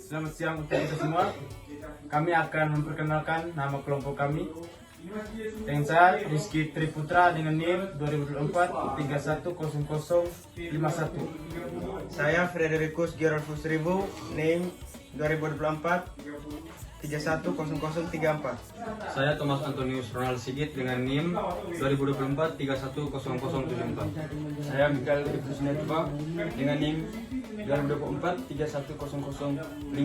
Selamat siang untuk kita semua. Kami akan memperkenalkan nama kelompok kami. Dengan saya Rizky Triputra dengan NIM 2024 310051. Saya Frederikus Gerolfus Ribu, NIM 2024 310034. Saya Thomas Antonius Ronald Sigit dengan NIM 2024 310074. Saya Mikael Rifus Netwa dengan NIM 2024 310059.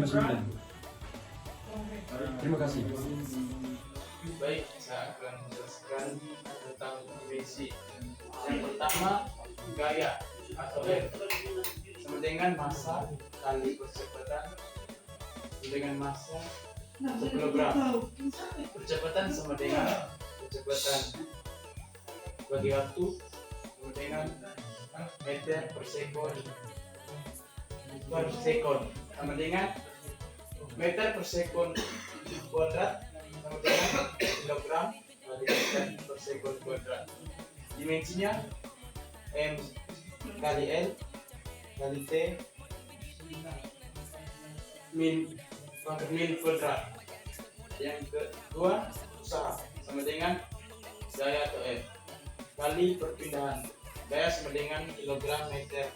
Terima kasih. Baik, saya akan menjelaskan tentang dimensi. Yang pertama, gaya atau F sama dengan massa kali percepatan dengan massa kilogram. Percepatan sama dengan kecepatan bagi waktu sama dengan meter per sekon sama dengan meter per sekon kuadrat sama dengan kilogram bagi meter per sekon kuadrat. Dimensinya M kali L kali T min kuadrat. Yang kedua, usaha sama dengan gaya atau F kali perpindahan. Gaya sama dengan kilogram meter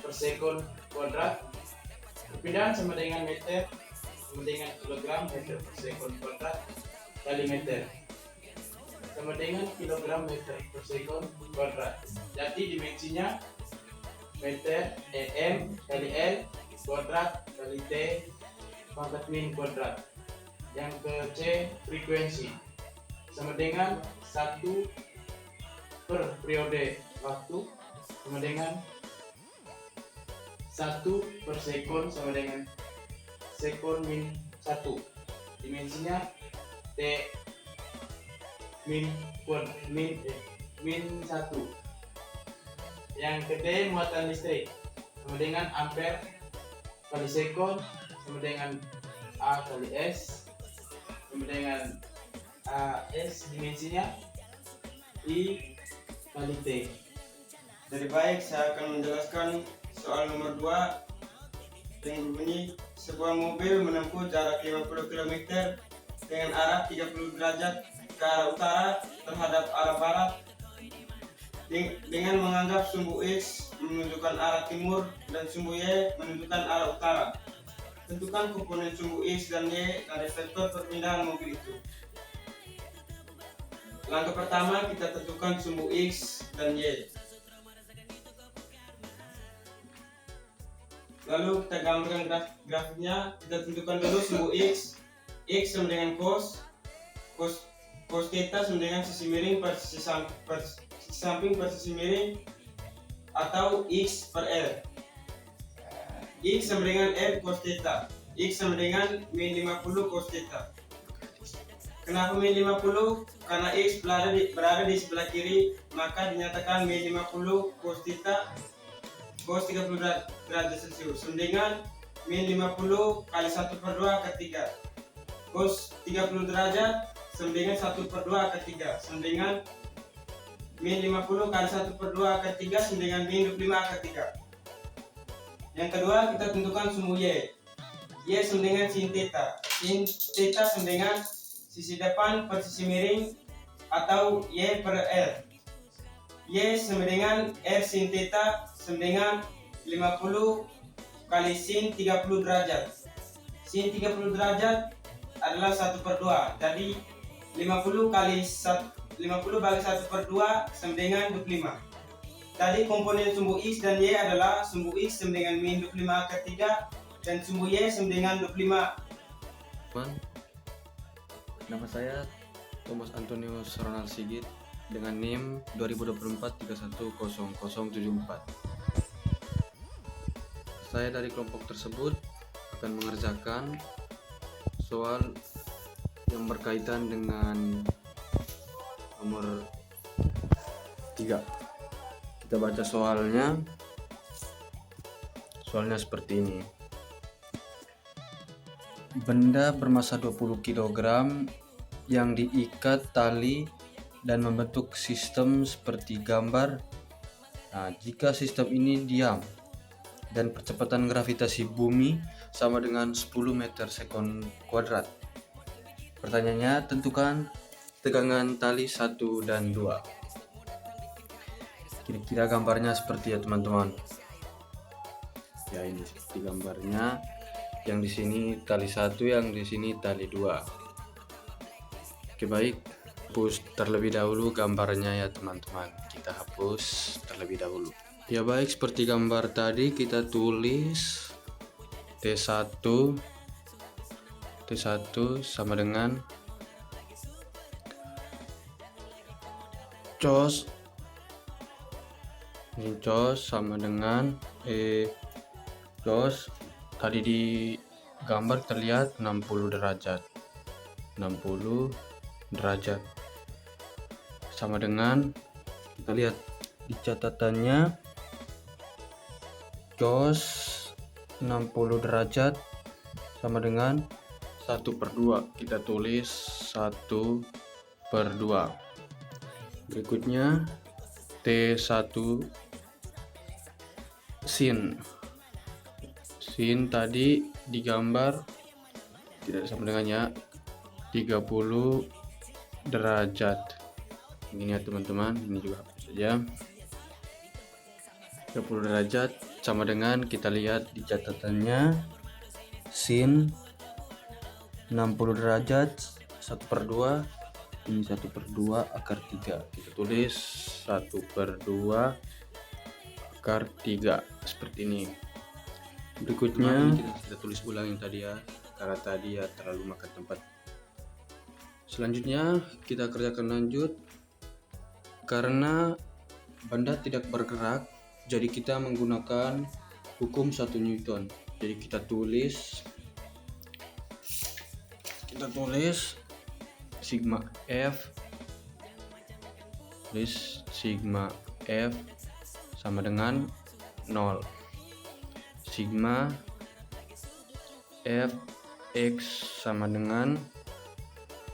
per sekon kuadrat. Perpindahan sama dengan meter sama dengan kilogram meter per sekon kuadrat kali meter sama dengan kilogram meter per sekon kuadrat. Jadi dimensinya meter M kali L kuadrat kali T pangkat min kuadrat. Yang ke C, frekuensi sama dengan 1 per periode waktu sama dengan 1 per sekon sama dengan sekon min 1. Dimensinya T min 1. Yang ke D, muatan listrik sama dengan ampere kali sekon sama dengan A kali S sama dengan S. Dimensinya I kali T. Dari baik, saya akan menjelaskan soal nomor 2 yang berbunyi sebuah mobil menempuh jarak 50 km dengan arah 30 derajat ke arah utara terhadap arah barat dengan menganggap sumbu X menunjukkan arah timur dan sumbu Y menunjukkan arah utara. Tentukan komponen sumbu X dan Y dan efektor perpindahan mobil itu. Langkah pertama, kita tentukan sumbu X dan Y. Lalu kita gambarkan grafiknya. Kita tentukan dulu sumbu X. X sama dengan cos theta sama dengan sisi miring per sisi samping per sisi miring atau X per L. X sama dengan R cos theta. X sama dengan min 50 cos theta. Kenapa min 50? Karena X berada di sebelah kiri, maka dinyatakan min 50 cos theta cos 30 derajat Celcius sama dengan min 50 kali 1 per 2 ke 3. Cos 30 derajat sama dengan 1 per 2 ke 3 sama dengan min 50 kali 1 per 2 ke 3 sama dengan min 25 ke 3. Yang kedua, kita tentukan sumbu Y. Y sama dengan sin theta. Sin theta sama dengan sisi depan per sisi miring atau Y per R. Y sama dengan R sin theta sama dengan 50 kali sin 30 derajat. Sin 30 derajat adalah 1 per 2. Jadi 50 bagi 1 per 2 sama dengan 25. Tadi komponen sumbu X dan Y adalah sumbu X sama dengan min 25 ke 3 dan sumbu Y sama dengan 25. Nama saya Thomas Antonius Ronald Sigit dengan NIM 2024 310074. Saya dari kelompok tersebut akan mengerjakan soal yang berkaitan dengan nomor 3. Kita baca soalnya. Soalnya seperti ini. Benda bermassa 20 kg yang diikat tali dan membentuk sistem seperti gambar. Nah, jika sistem ini diam, dan percepatan gravitasi bumi sama dengan 10 meter sekon kuadrat. Pertanyaannya, tentukan tegangan tali 1 dan 2. Kira-kira gambarnya seperti ya teman-teman. Ya, ini seperti gambarnya. Yang di sini tali 1, yang di sini tali 2. Oke, baik. Hapus terlebih dahulu gambarnya ya teman-teman. Kita hapus terlebih dahulu. Ya baik, seperti gambar tadi kita tulis T1 sama dengan cos. Ini cos sama dengan cos. Tadi di gambar terlihat 60 derajat. 60 derajat. Sama dengan, kita lihat di catatannya, cos 60 derajat sama dengan 1/2. Kita tulis 1/2. Berikutnya T1 sin. Sin tadi digambar tidak sama dengannya 30 derajat. Ini ya teman-teman, ini juga hapus saja. 30 derajat sama dengan, kita lihat di catatannya, sin 60 derajat 1/2. Ini 1/2 akar 3. Kita tulis 1/2 akar 3 seperti ini. Berikutnya kita tulis ulang yang tadi ya, karena tadi ya terlalu makan tempat. Selanjutnya kita kerjakan lanjut. Karena benda tidak bergerak, jadi kita menggunakan hukum 1 Newton. Jadi kita tulis sigma F. Tulis sigma F sama dengan 0. Sigma F X sama dengan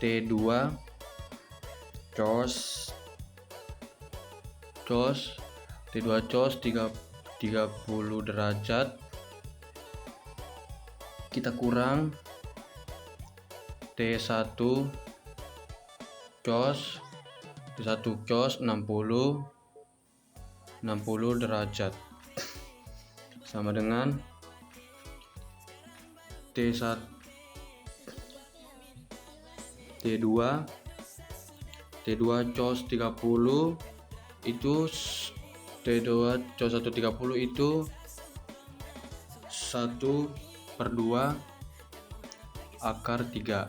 T2 cos T2 cos 30 derajat, kita kurang T1 cos 60 derajat sama dengan T2 cos 30 itu T2 cos 130 itu 1/2 akar 3.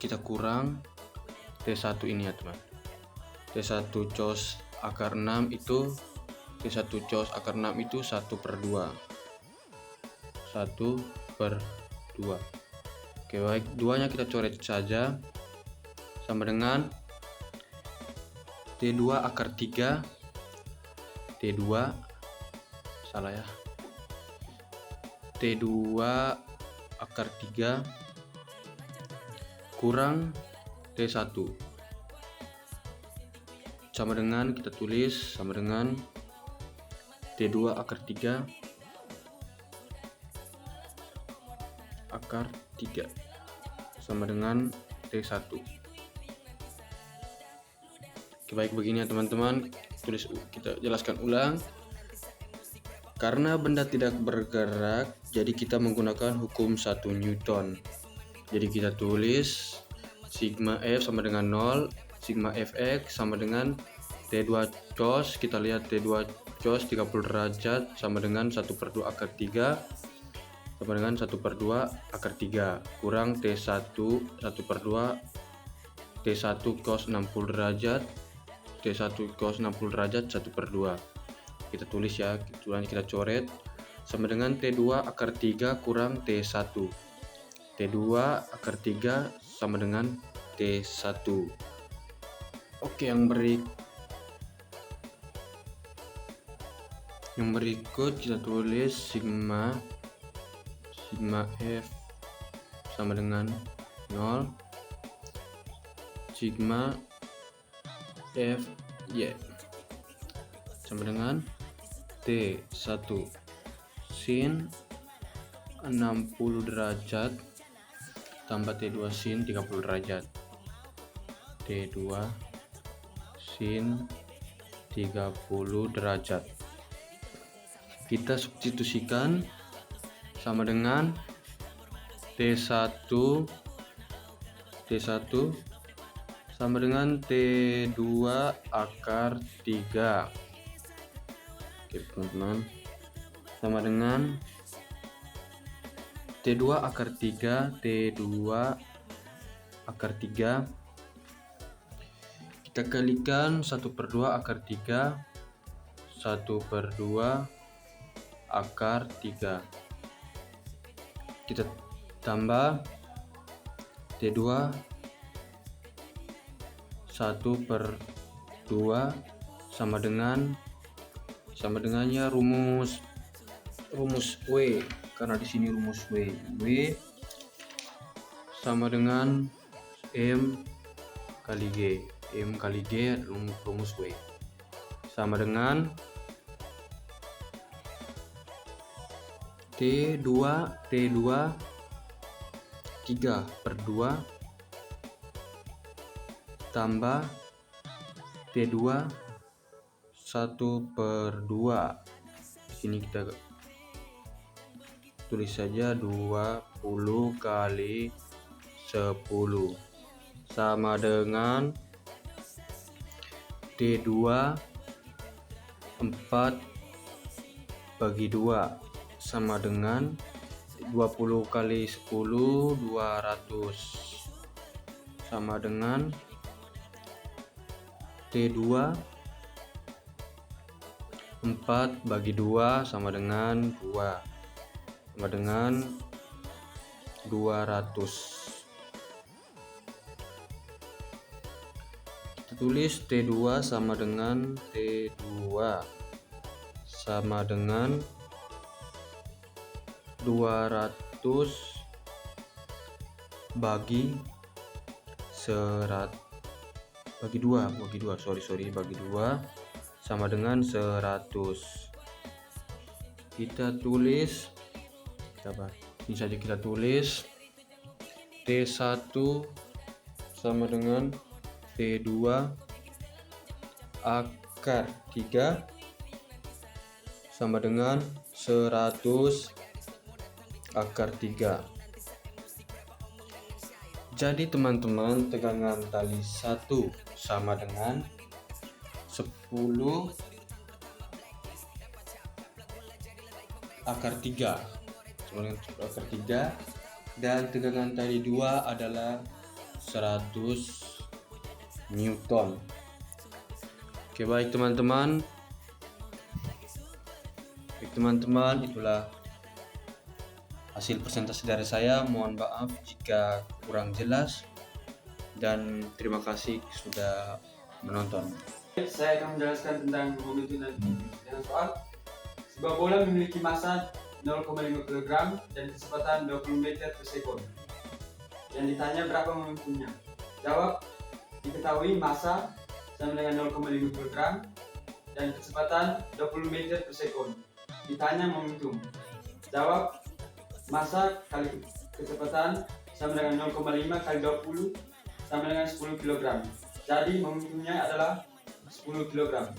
Kita kurang T1 ini ya teman. T1 cos akar 6 itu T1 cos akar 6 itu 1/2. Oke baik, duanya kita coret saja sama dengan T2 akar 3. T2 salah ya. T2 akar 3 kurang T1 sama dengan, kita tulis sama dengan T2 akar 3 akar 3 sama dengan T1. Oke, baik, begini ya teman-teman. Kita jelaskan ulang. Karena benda tidak bergerak, jadi kita menggunakan hukum 1 Newton. Jadi kita tulis sigma F sama dengan 0, sigma Fx sama dengan T2 cos, kita lihat T2 cos 30 derajat sama dengan 1/2 akar 3 sama dengan 1/2 akar 3 kurang T1 1/2 T1 cos 60 derajat T1 cos 60 derajat 1/2. Kita tulis ya, kita coret sama dengan T2 akar 3 kurang T1. T2 akar 3 sama dengan T1. Oke, yang berikut kita tulis sigma F sama dengan 0, sigma F Y sama dengan T1 sin 60 derajat tambah T2 sin 30 derajat. T2 sin 30 derajat. Kita substitusikan sama dengan T1 sama dengan T2 akar 3. Oke teman-teman, sama dengan T2 akar 3, T2 akar 3 kita kalikan 1/2 akar 3, 1/2 akar 3. Kita tambah T2 1/2 sama dengannya rumus W, karena di sini rumus W sama dengan M kali G rumus W sama dengan T2 3/2 tambah T2 1/2. Di sini kita tulis saja 20 kali 10 sama dengan T2 4/2 sama dengan 20 kali 10 200 sama dengan T2 4/2 sama dengan 2 sama dengan 200. Kita tulis T2 sama dengan T2 sama dengan 200 bagi 2 sama dengan 100. Kita tulis ini saja, kita tulis T1 sama dengan T2 akar 3 sama dengan 100 akar 3. Jadi teman-teman, tegangan tali 1 sama dengan 10 akar 3 sama dengan 10 akar 3 dan tegangan tali 2 adalah 100 Newton. Oke, baik teman-teman, itulah hasil presentasi dari saya. Mohon maaf jika kurang jelas dan terima kasih sudah menonton. Saya akan menjelaskan tentang momentum dan dengan soal sebuah bola memiliki massa 0,5 kg dan kecepatan 20 meter per sekon. Yang ditanya berapa momentumnya? Jawab, diketahui massa sama dengan 0,5 kg dan kecepatan 20 meter per sekon. Ditanya momentum. Jawab, massa kali kecepatan sama dengan 0,5 kali 20 sama dengan 10 kg. Jadi momentumnya adalah 10 kg.